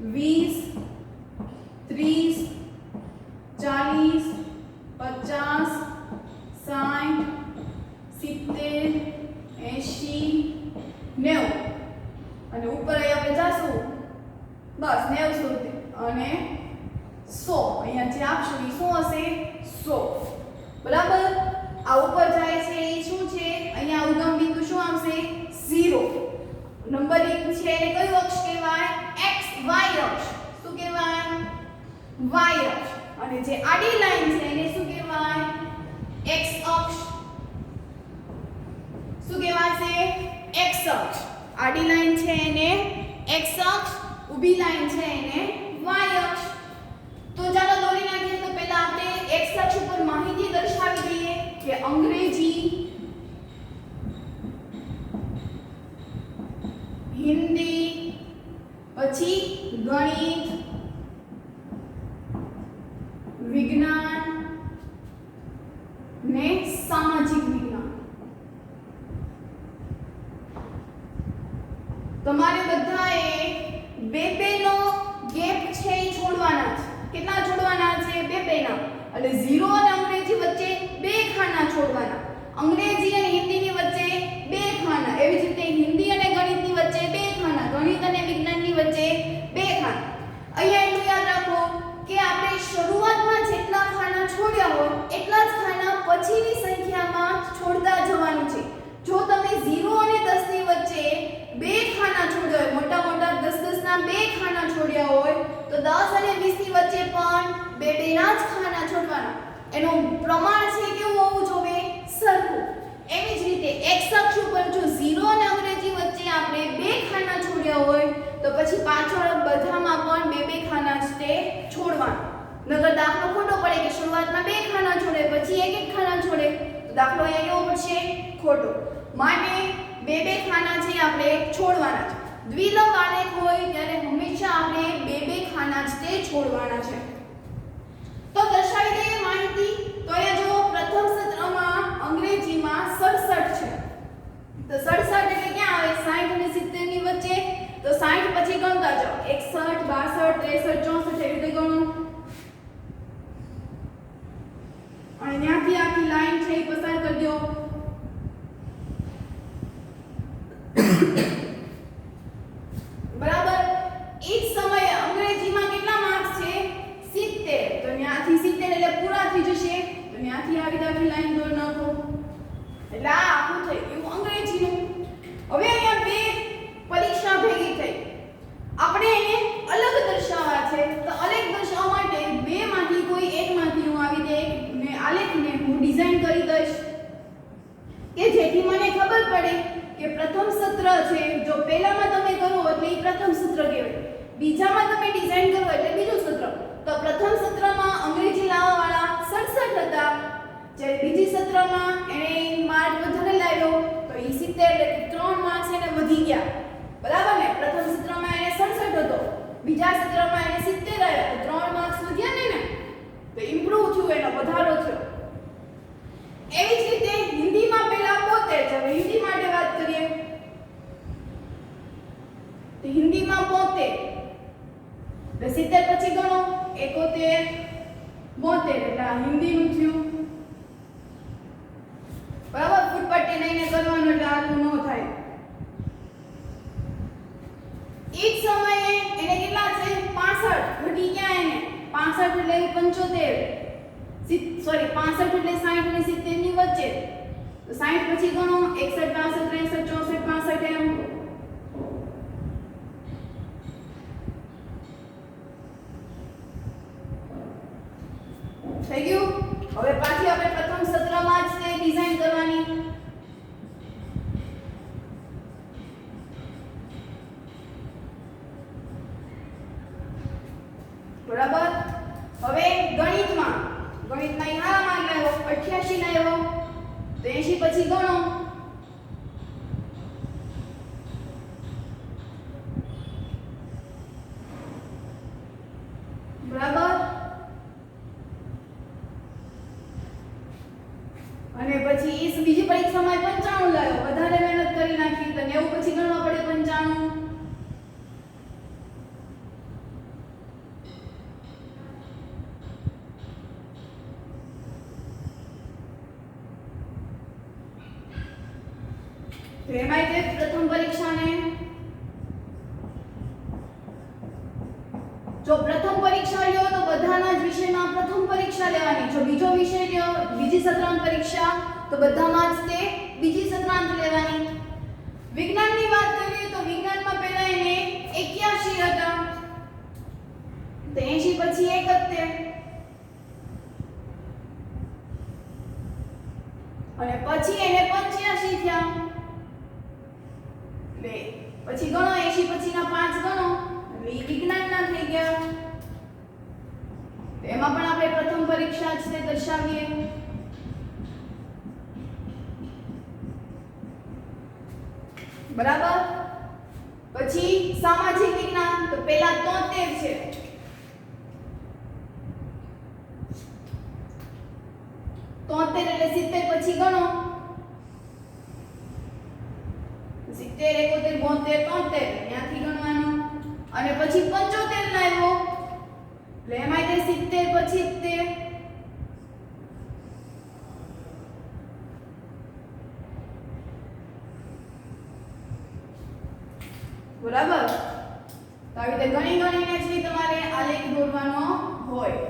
Speaker 1: 20 30 40 50 60 70 80 90 અને ઉપર અહીં આપણે જાશું બસ 90 સુધી અને 100 અહીંયા જે આપશું એ શું હશે 100 બરાબર આ ઉપર જાય છે એ શું છે અહીંયા ઉગમ બિંદુ શું આવશે 0 નંબરિંગ છે એને કયું અક્ષ કહેવાય x y અક્ષ શું કહેવાય y અક્ષ અને જે આડી લાઈન છે એને શું કહેવાય x અક્ષ શું કહેવાશે x અક્ષ આડી લાઈન છે એને x અક્ષ ઊભી લાઈન છે એને y અક્ષ તો ચાલો દોરી નાખીએ તો પહેલા આપણે x અક્ષ ઉપર માહિતી દર્શાવી દઈએ કે અંગ્રેજી હિન્દી પછી ગણિત વિજ્ઞાન ને સામાજિક વિજ્ઞાન તમારે બધાએ બે નો ગેપ છે એ છોડવાના છે કેટલા છોડવાના છે બે ના એટલે 0 અને અંગ્રેજી વચ્ચે બે ખાના છોડવાના અંગ્રેજી અને હિન્દીની વચ્ચે બે ખાના એવી જ રીતે હિન્દી અને ગણિતની વચ્ચે બે ખાના ગણિત અને વિજ્ઞાનની વચ્ચે બે ખાના અહીંયા એટલું યાદ રાખો કે આપણે શરૂઆતમાં જેટલા ખાના છોડ્યા હોય એટલા જ ખાના પછીની સંખ્યામાં છોડતા જવાનું છે જો તમે 0 અને 10 ની વચ્ચે બે ખાના છોડ્યા હોય મોટા મોટા 10 ના બે ખાના છોડ્યા હોય તો 10 અને 20 ની વચ્ચે પણ બે ના જ ખાના છોડવાના એનું પ્રમાણ છે કેવું હોવું જોઈએ સરખું એવી જ રીતે x અક્ષ ઉપર જો 0 અને અંગ્રેજી વચ્ચે આપણે બે ખાના છોડ્યા હોય તો પછી પાછળ બધામાં પણ બે ખાના જ તે છોડવાના નકર દાખલો ખોટો પડે કે શરૂઆતમાં બે ખાના છોડે પછી એક ખાના છોડે તો દાખલો અહીંયા કેવો પડશે ખોટો માટે બે ખાના છે આપણે છોડવાના છે દ્વિલંબ આલેખ હોય ત્યારે હંમેશા આપણે બે ખાના જ તે છોડવાના છે તો દર્શાવી દઈએ માહિતી તો અહીંયા જો પ્રથમ સત્રમાં અંગ્રેજીમાં 67 છે તો 67 એટલે ક્યાં આવે 60 અને 70 ની વચ્ચે તો તો 60 પછી ગણતા જાઓ 61 62 63 64 એવી રીતે ગણો અને ત્યાંથી આખી લાઈન છે એ પસાર કરી દો બરાબર એ જ સમયે અંગ્રેજીમાં કેટલા માર્ક્સ છે 70 તો ત્યાંથી 70 એટલે પૂરા થઈ જશે તો ત્યાંથી આવી આખી લાઈન દોરી નાખો એટલે આ આખું થઈ ગયું અંગ્રેજીનું હવે અહીંયા બે પરીક્ષા ભેગી થઈ આપણે એને અલગ દર્શાવવા છે તો અલગ દર્શાવવા માટે બે માંથી કોઈ એક માંથી હું આવી દે મે આલેખને હું ડિઝાઇન કરી દઈશ કે જેથી મને ખબર પડે કે પ્રથમ સત્ર છે જો પહેલામાં તમે કરો એટલે એ પ્રથમ સત્ર કહેવાય બીજામાં તમે ડિઝાઇન કરો એટલે બીજું સત્ર તો પ્રથમ સત્રમાં અંગ્રેજી લાવવાવાળા 67 હતા જ્યારે બીજી સત્રમાં એને માર્ક વધારે લાવ્યો તો એ 70 એટલે 3 માર્ક્સ એને વધી ગયા બરાબર ને પ્રથમ સત્રમાં એને 67 હતો બીજા સત્રમાં એને 70 આવ્યા તો 3 માર્ક્સ વધ્યા ને તો ઇમ્પ્રૂવ થયું એનો વધારો થયો એવી જ રીતે હિન્દીમાં પહેલા 72 છે હવે હિન્દી માટે વાત કરીએ તો હિન્દીમાં 72 એટલે 70 પછી ગણો 71 72 એટલે આ હિન્દીનું થયું બરાબર ફૂટપટ્ટી લઈને કરવાનું એટલે આટલું ન થાય એ જ સમયે એને કેટલા છે 65 ઘટી ગયા એને 65 એટલે 75 સોરી 65 એટલે 60 અને 70 ની વચ્ચે તો 60 પછી ગણો 61 62 63 64 65 એમ થઈ ગયું હવે પાછી આપણે પ્રથમ સત્રમાં જ તે ડિઝાઇન કરવાની બરાબર હવે ગણિતમાં યાર માર લાવ્યો 88 લાવ્યો તો 80 પછી ગણો બરાબર અને પછી એ બીજી પરીક્ષામાં 95 લાવ્યો વધારે મહેનત કરી નાખી તો 90 પછી ગણવા પડે 95 તો એમાં તે પ્રથમ પરીક્ષાને જો પ્રથમ પરીક્ષા લ્યો તો બધાના જ વિષયમાં પ્રથમ પરીક્ષા લેવાની જો બીજો વિષય લ્યો બીજી સત્રાંત પરીક્ષા તો બધામાં જ તે બીજી સત્રાંત લેવાની વિજ્ઞાનની વાત કરીએ તો વિજ્ઞાનમાં પહેલા એને 81 હતા તો 80 પછી 71 અને પછી એને 85 થયા પછી ગણો 80 પછીના 5 ગણો એટલે ઈ વિજ્ઞાનના થઈ ગયા એમાં પણ આપણે પ્રથમ પરીક્ષા જ તે દર્શાવીએ બરાબર પછી સામાજિક વિજ્ઞાન તો પહેલા 73 છે 73 એટલે 70 પછી ગણો 70 71 72 73 ત્યાંથી ગણવાનું અને પછી 75 લાવ્યો એટલે એમાં તે 70 પછી 70 બરાબર તો આવી રીતે ગણીને છે તમારે આલેખ દોરવાનો હોય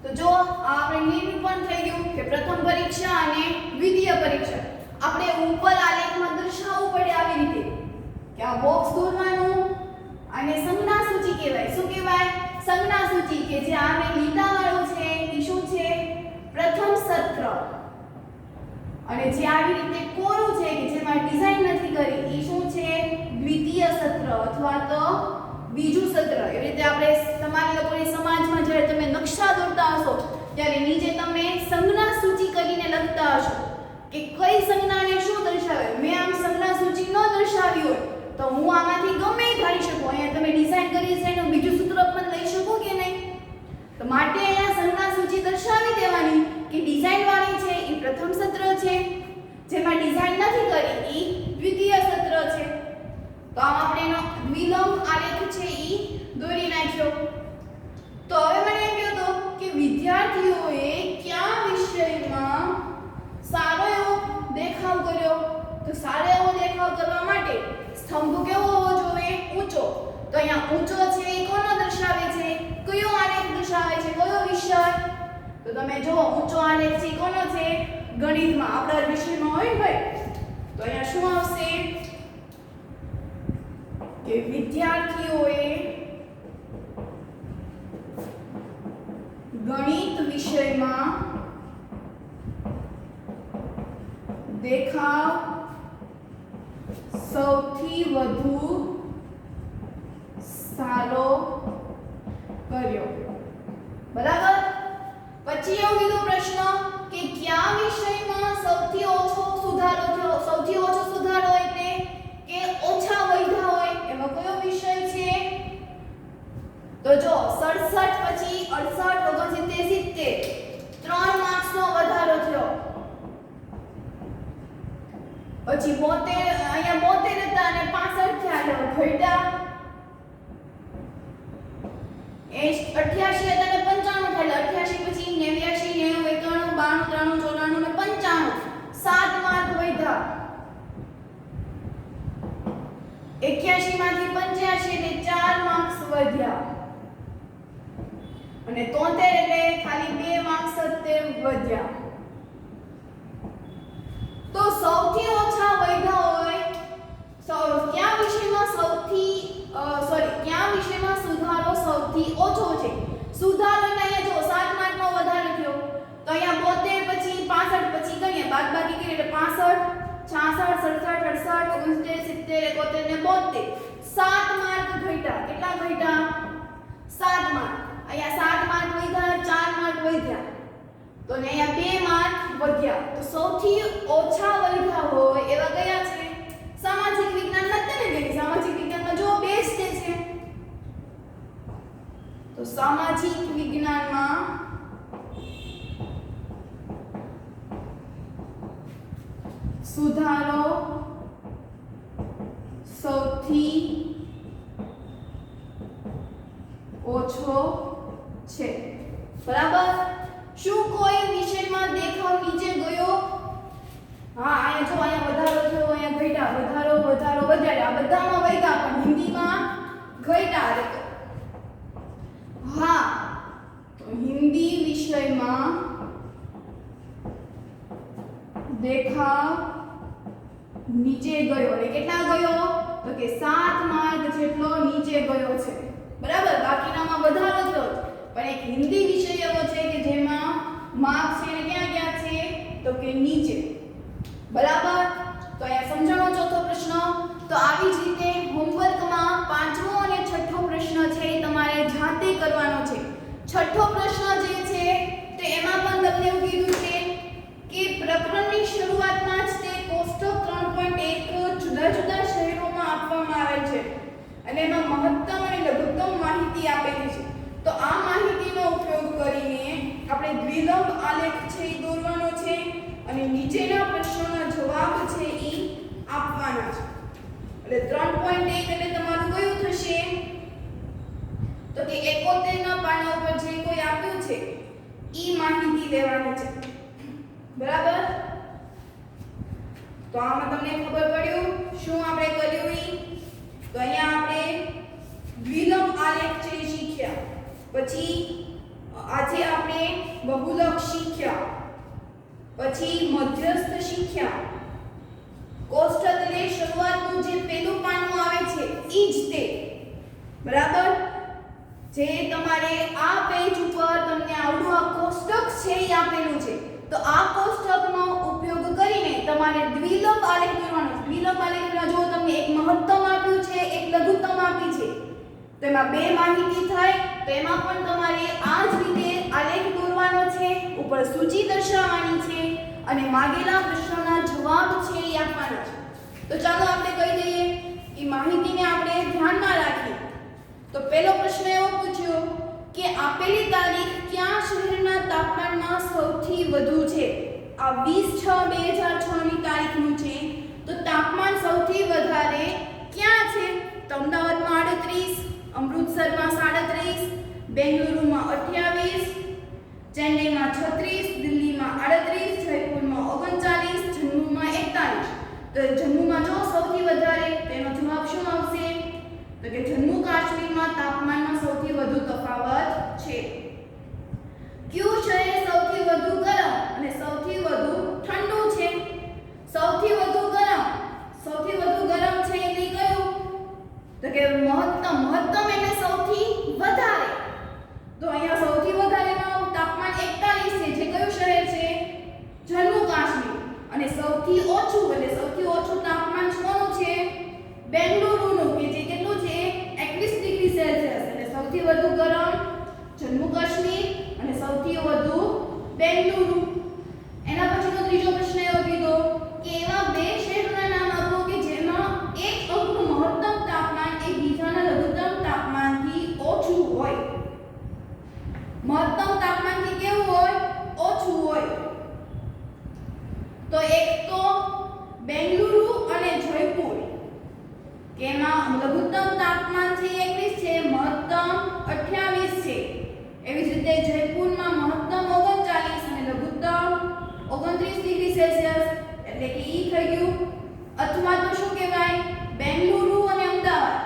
Speaker 1: તો જો આપણે નિરૂપણ થઈ ગયું કે પ્રથમ પરીક્ષા અને દ્વિતીય પરીક્ષા આપણે ઉપર આલેખમાં દર્શાવવું પડે આવી રીતે કે આ બોક્સ દોરવાનું અને સંજ્ઞા સૂચિ કહેવાય શું કહેવાય સંજ્ઞા સૂચિ કે જે આપણે લીટાવાળું છે એ શું છે પ્રથમ સત્ર અને જે આવી રીતે કોરું છે કે જેમાં ડિઝાઇન નથી કરી એ શું છે દ્વિતીય સત્ર અથવા તો બીજું સત્ર એવી રીતે આપણે તમારા લોકોની સમાજમાં જ્યારે તમે નકશા દોરતા હશો ત્યારે નીચે તમે સંજ્ઞા સૂચિ કરીને લખતા હશો કે કઈ સંજ્ઞાને શું દર્શાવે મેં આમ સંજ્ઞા સૂચિ ન દર્શાવી હોય તો હું આમાંથી ગમે એ ધારી શકું અહીંયા તમે ડિઝાઇન કરી છે એનું બીજું સૂત્ર પણ લઈ શકો કે નહીં તો માટે અહીંયા સંજ્ઞા સૂચિ દર્શાવી દેવાની કે ડિઝાઇન વાળી છે એ પ્રથમ સત્ર છે જેમાં ડિઝાઇન નથી કરી એ દ્વિતીય છે. તો આમ આપણે એનો દ્વિલંબ આલેખ છે ઈ દોરી નાખ્યો. તો હવે મને એમ કહો તો કે વિદ્યાર્થીઓએ કયા વિષયમાં સારો એવો દેખાવ કર્યો. તો સારો એવો દેખાવ કરવા માટે સ્તંભ કેવો હોવો જોઈએ? ઊંચો. તો અહીંયા ઊંચો છે એ કોનો દર્શાવે છે? કયો આલેખ દર્શાવે છે? કયો વિષય? તો તમે જો ઊંચો આલેખ છે કોનો છે? ગણિતમાં આપણા વિષયમાં હોય ને ભાઈ. તો અહીંયા શું આવશે કે વિદ્યાર્થીઓએ ગણિત વિષયમાં દેખાવ સૌથી વધુ સારો કર્યો. બરાબર. પછી એવું કીધું પ્રશ્ન કે કયા વિષયમાં સૌથી ઓછો સુધારો થયો? સૌથી ઓછો સુધારો એટલે કે ઓછા વધ્યા હોય એમાં કયો વિષય છે? તો જો 67 પછી 68 69 70 3 માર્ક્સનો વધારો થયો. પછી 72 અહીંયા 72 હતા અને 65 થયા એટલે ઘટ્યા. 88 હતા અને 95 થયા એટલે 88 પછી 89 90 91 92 93 94 અને 95 7 માર્ક વધ્યા. 81 માંથી 85 એટલે 4 માર્ક્સ વધ્યા. અને 73 એટલે ખાલી 2 માર્ક્સ જ વધ્યા. તો સૌથી ઓછા વધ્યા હોય કયા વિષયમાં કયા વિષયમાં સુધારો સૌથી ઓછો છે? સુધારો એટલે અહીંયા જો 7 માર્કનો વધારો થયો. તો અહીંયા 72 પછી 65 પછી ગણીએ બાદબાકી કરીએ એટલે 65 66 67 68 69 70 71 ને 72 7 માર્ક ઘટ્યા. કેટલા ઘટ્યા? 7 માર્ક. અહીંયા 7 માર્ક વધ્યા, 4 માર્ક વધ્યા. તો અહીંયા 2 માર્ક વધ્યા. તો સૌથી ઓછા વધ્યા હોય એવા કયા છે? સામાજિક વિજ્ઞાન નથી ને કે સામાજિક વિજ્ઞાનમાં જો બેસ્ટ છે. તો સામાજિક વિજ્ઞાનમાં સુધારો સૌથી ઓછો છે. બરાબર. શું કોઈ વિષયમાં દેખાવ નીચે ગયો? હા, અહીંયા જો અહીંયા વધારો થયો, અહીંયા ઘટ્યા, વધારો વધ્યા. આ બધામાં વધ્યા પણ હિન્દીમાં ઘટ્યા. હા, તો હિન્દી વિષયમાં દેખાવ નીચે ગયો. અને કેટલા ગયો? તો કે 7 માર્ક જેટલો નીચે ગયો છે. બરાબર. બાકીનામાં વધારો થયો પણ એક હિન્દી વિષય એવો છે કે જેમાં માર્ક્સ છે ક્યાં ગયા છે? તો કે નીચે. બરાબર. તો અહીંયા સમજાણો ચોથો પ્રશ્ન. તો આવી જ રીતે હોમવર્કમાં પાંચમો અને છઠ્ઠો પ્રશ્ન છે એ તમારે જાતે કરવાનો છે. છઠ્ઠો પ્રશ્ન જે છે તો એમાં પણ તમને એવું કીધું છે કે પ્રકરણની શરૂઆતમાં જ તે કોષ્ટક 3.1 જુદા જુદા શહેરોમાં આપવામાં આવેલ છે અને એમાં મહત્તમ અને લઘુત્તમ માહિતી આપેલી છે. તો આ માહિતીનો ઉપયોગ કરીને આપણે દ્વિલંબ આલેખ છે એ દોરવાનો છે અને નીચેના પ્રશ્નોના જવાબ છે એ આપવાના છે. એટલે 3.1 એટલે તમારું કયું થશે? તો કે 71 ના પાના ઉપર જે કોઈ આપ્યું છે ઈ માહિતી લેવાની છે. બરાબર. તો આમાં તમને ખબર પડ્યું શું આપણે કર્યું ઈ? તો અહીંયા આપણે દ્વિલંબ આલેખ છે શીખ્યા. પછી આજે આપણે બહુલક શીખ્યા. પછી મધ્યસ્થ શીખ્યા. કોષ્ટક એટલે શરૂઆતનું જે પહેલું પાનું આવે છે ઈ જ તે. બરાબર. જે તમારે આ પેજ ઉપર તમને આવડું આ કોષ્ટક છે એ આપેલું છે. તો આ કોષ્ટકનો ઉપયોગ કરીને તમારે દ્વિલંબ આલેખ દોરવાનો છે. દ્વિલંબ આલેખમાં જો તમને એક મહત્તમ આપ્યું છે, એક લઘુત્તમ આપી છે, તો એમાં બે માહિતી થાય. તો એમાં પણ તમારે આ જ રીતે આલેખ દોરવાનો છે, ઉપર સૂચિ દર્શાવવાની છે અને માગેલા પ્રશ્નોના જવાબ છે એ આપવાના છે. તો ચાલો આપણે કહી દઈએ એ માહિતીને આપણે ધ્યાનમાં રાખીએ. તો પહેલો પ્રશ્ન એવો પૂછ્યો કે આપેલી તારીખ કયા શહેરના તાપમાનમાં સૌથી વધુ છે? આ 20/6/2006 ની તારીખનું છે. તો તાપમાન સૌથી વધારે ક્યાં છે? તો અમદાવાદમાં 38, અમૃતસરમાં 37, બેંગલુરુમાં 28, ચેન્નઈમાં 36, દિલ્હીમાં 38, જયપુરમાં 39, જમ્મુમાં 41. તો જમ્મુમાં જો સૌથી વધારે, તેનો જવાબ શું આવશે? તો કે જમ્મુ કાશ્મીરમાં તાપમાનમાં સૌથી વધુ તફાવત છે. કયું શહેર સૌથી વધુ ગરમ અને સૌથી વધુ ઠંડુ છે? સૌથી વધુ ગરમ છે એટલે કયું? તો કે મહત્તમ એટલે સૌથી વધારે. તો અહીંયા સૌથી વધારેમાં તાપમાન 41 છે, જે કયું શહેર છે? જમ્મુ કાશ્મીર. અને સૌથી ઓછું તાપમાન કોનું છે? બેંગલુરુનું, કે જે કેટલું છે? 21 ડિગ્રી સેલ્સિયસ. એટલે સૌથી વધુ ગરમ જમ્મુ કાશ્મીર અને સૌથી વધુ બેંગલુરુ. એના પછીનો ત્રીજો પ્રશ્ન એવો કીધો કે એવા બે શહેરોના નામ આપો કે જેમાં એક અંકનું મહત્તમ તાપમાન એ બીજાના લઘુત્તમ તાપમાનથી ઓછું હોય. મહત્તમ તાપમાનથી કેવું હોય? ઓછું હોય. તો એક તો બેંગલુરુ અને જયપુર, કે એમાં લઘુત્તમ તાપમાન છે 21 છે, મહત્તમ 28 છે. એવી જ રીતે જયપુરમાં મહત્તમ 39 અને લઘુત્તમ 29 ડિગ્રી સેલ્સિયસ. એટલે કે ઈ થઈ ગયું. અથવા તો શું કહેવાય? બેંગલુરુ અને અમદાવાદ,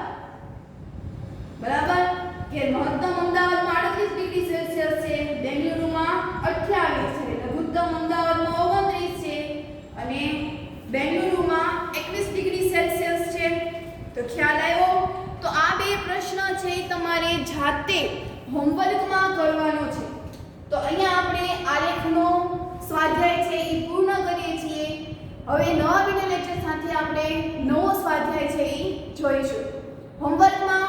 Speaker 1: બરાબર, કે મહત્તમ અમદાવાદમાં 38 ડિગ્રી સેલ્સિયસ છે, બેંગલુરુમાં 28 છે, લઘુત્તમ અમદાવાદમાં 29 છે અને બેંગલુરુમાં 21 ડિગ્રી સેલ્સિયસ છે. તો ખ્યાલ આવ્યો? તો આ બે પ્રશ્ન છે તમારે જાતે હોમવર્કમાં કરવાનો છે. તો અહીંયા આપણે આલેખનો સ્વાધ્યાય છે એ પૂર્ણ કરીએ છીએ. હવે નવા વિડિયો લેક્ચર સાથે આપણે નવો સ્વાધ્યાય છે એ જોઈશું. હોમવર્કમાં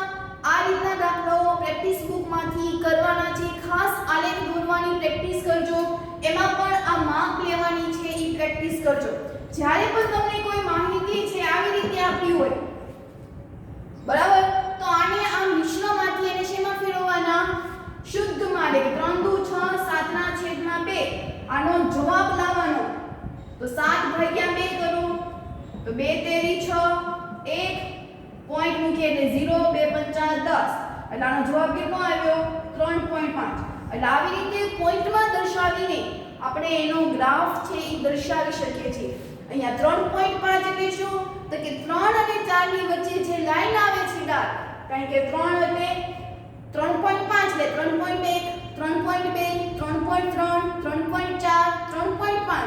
Speaker 1: આ રીતના દાખલાઓ પ્રેક્ટિસ બુકમાંથી કરવાના છે. ખાસ આલેખ દોરવાની પ્રેક્ટિસ કરજો. એમાં પણ આ માર્ક લેવાની છે એ પ્રેક્ટિસ કરજો. જ્યારે પણ તમને કોઈ માહિતી છે આવી રીતે આપી હોય, બરાબર, તો આને આ મિશ્રણમાંથી એને શેમાં ફેરવવાના? શુદ્ધમાં. એટલે 3 દુ 6, 7/2. આનો જવાબ લાવવાનો. તો 7 ભાગ્યા 2 કરો તો 2 તેરી 6, 1 પોઈન્ટ મૂકીએ એટલે 0, 2 પંચા 10. એટલે આનો જવાબ કેટલો આવ્યો? 3.5. એટલે આવી રીતે પોઈન્ટમાં દર્શાવીને આપણે એનો ગ્રાફ છે એ દર્શાવી શકીએ છીએ. અહીંયા 3.5 એટલે શું? તો કે 3 અને 4 ની વચ્ચે જે લાઈન આવે છે ડાર્ક, કારણ કે 3 એટલે 3.5 એટલે 3.1, 3.2, 3.3, 3.4, 3.5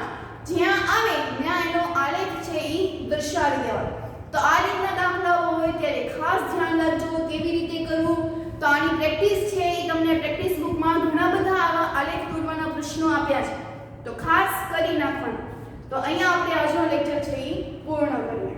Speaker 1: જ્યાં આવે ત્યાં એનો આલેખ છે એ દર્શાવી દેવાનો. તો આ રીતના દાખલાઓ હોય ત્યારે ખાસ ધ્યાન રાખજો કેવી રીતે કરવું. તો આની પ્રેક્ટિસ છે એ તમને પ્રેક્ટિસ બુકમાં ઘણા બધા આવા આલેખ દોરવાના પ્રશ્નો આપ્યા છે, તો ખાસ કરી નાખવાનું. તો અહીંયા આપણે આજનો લેક્ચર છે એ પૂર્ણ કરીએ.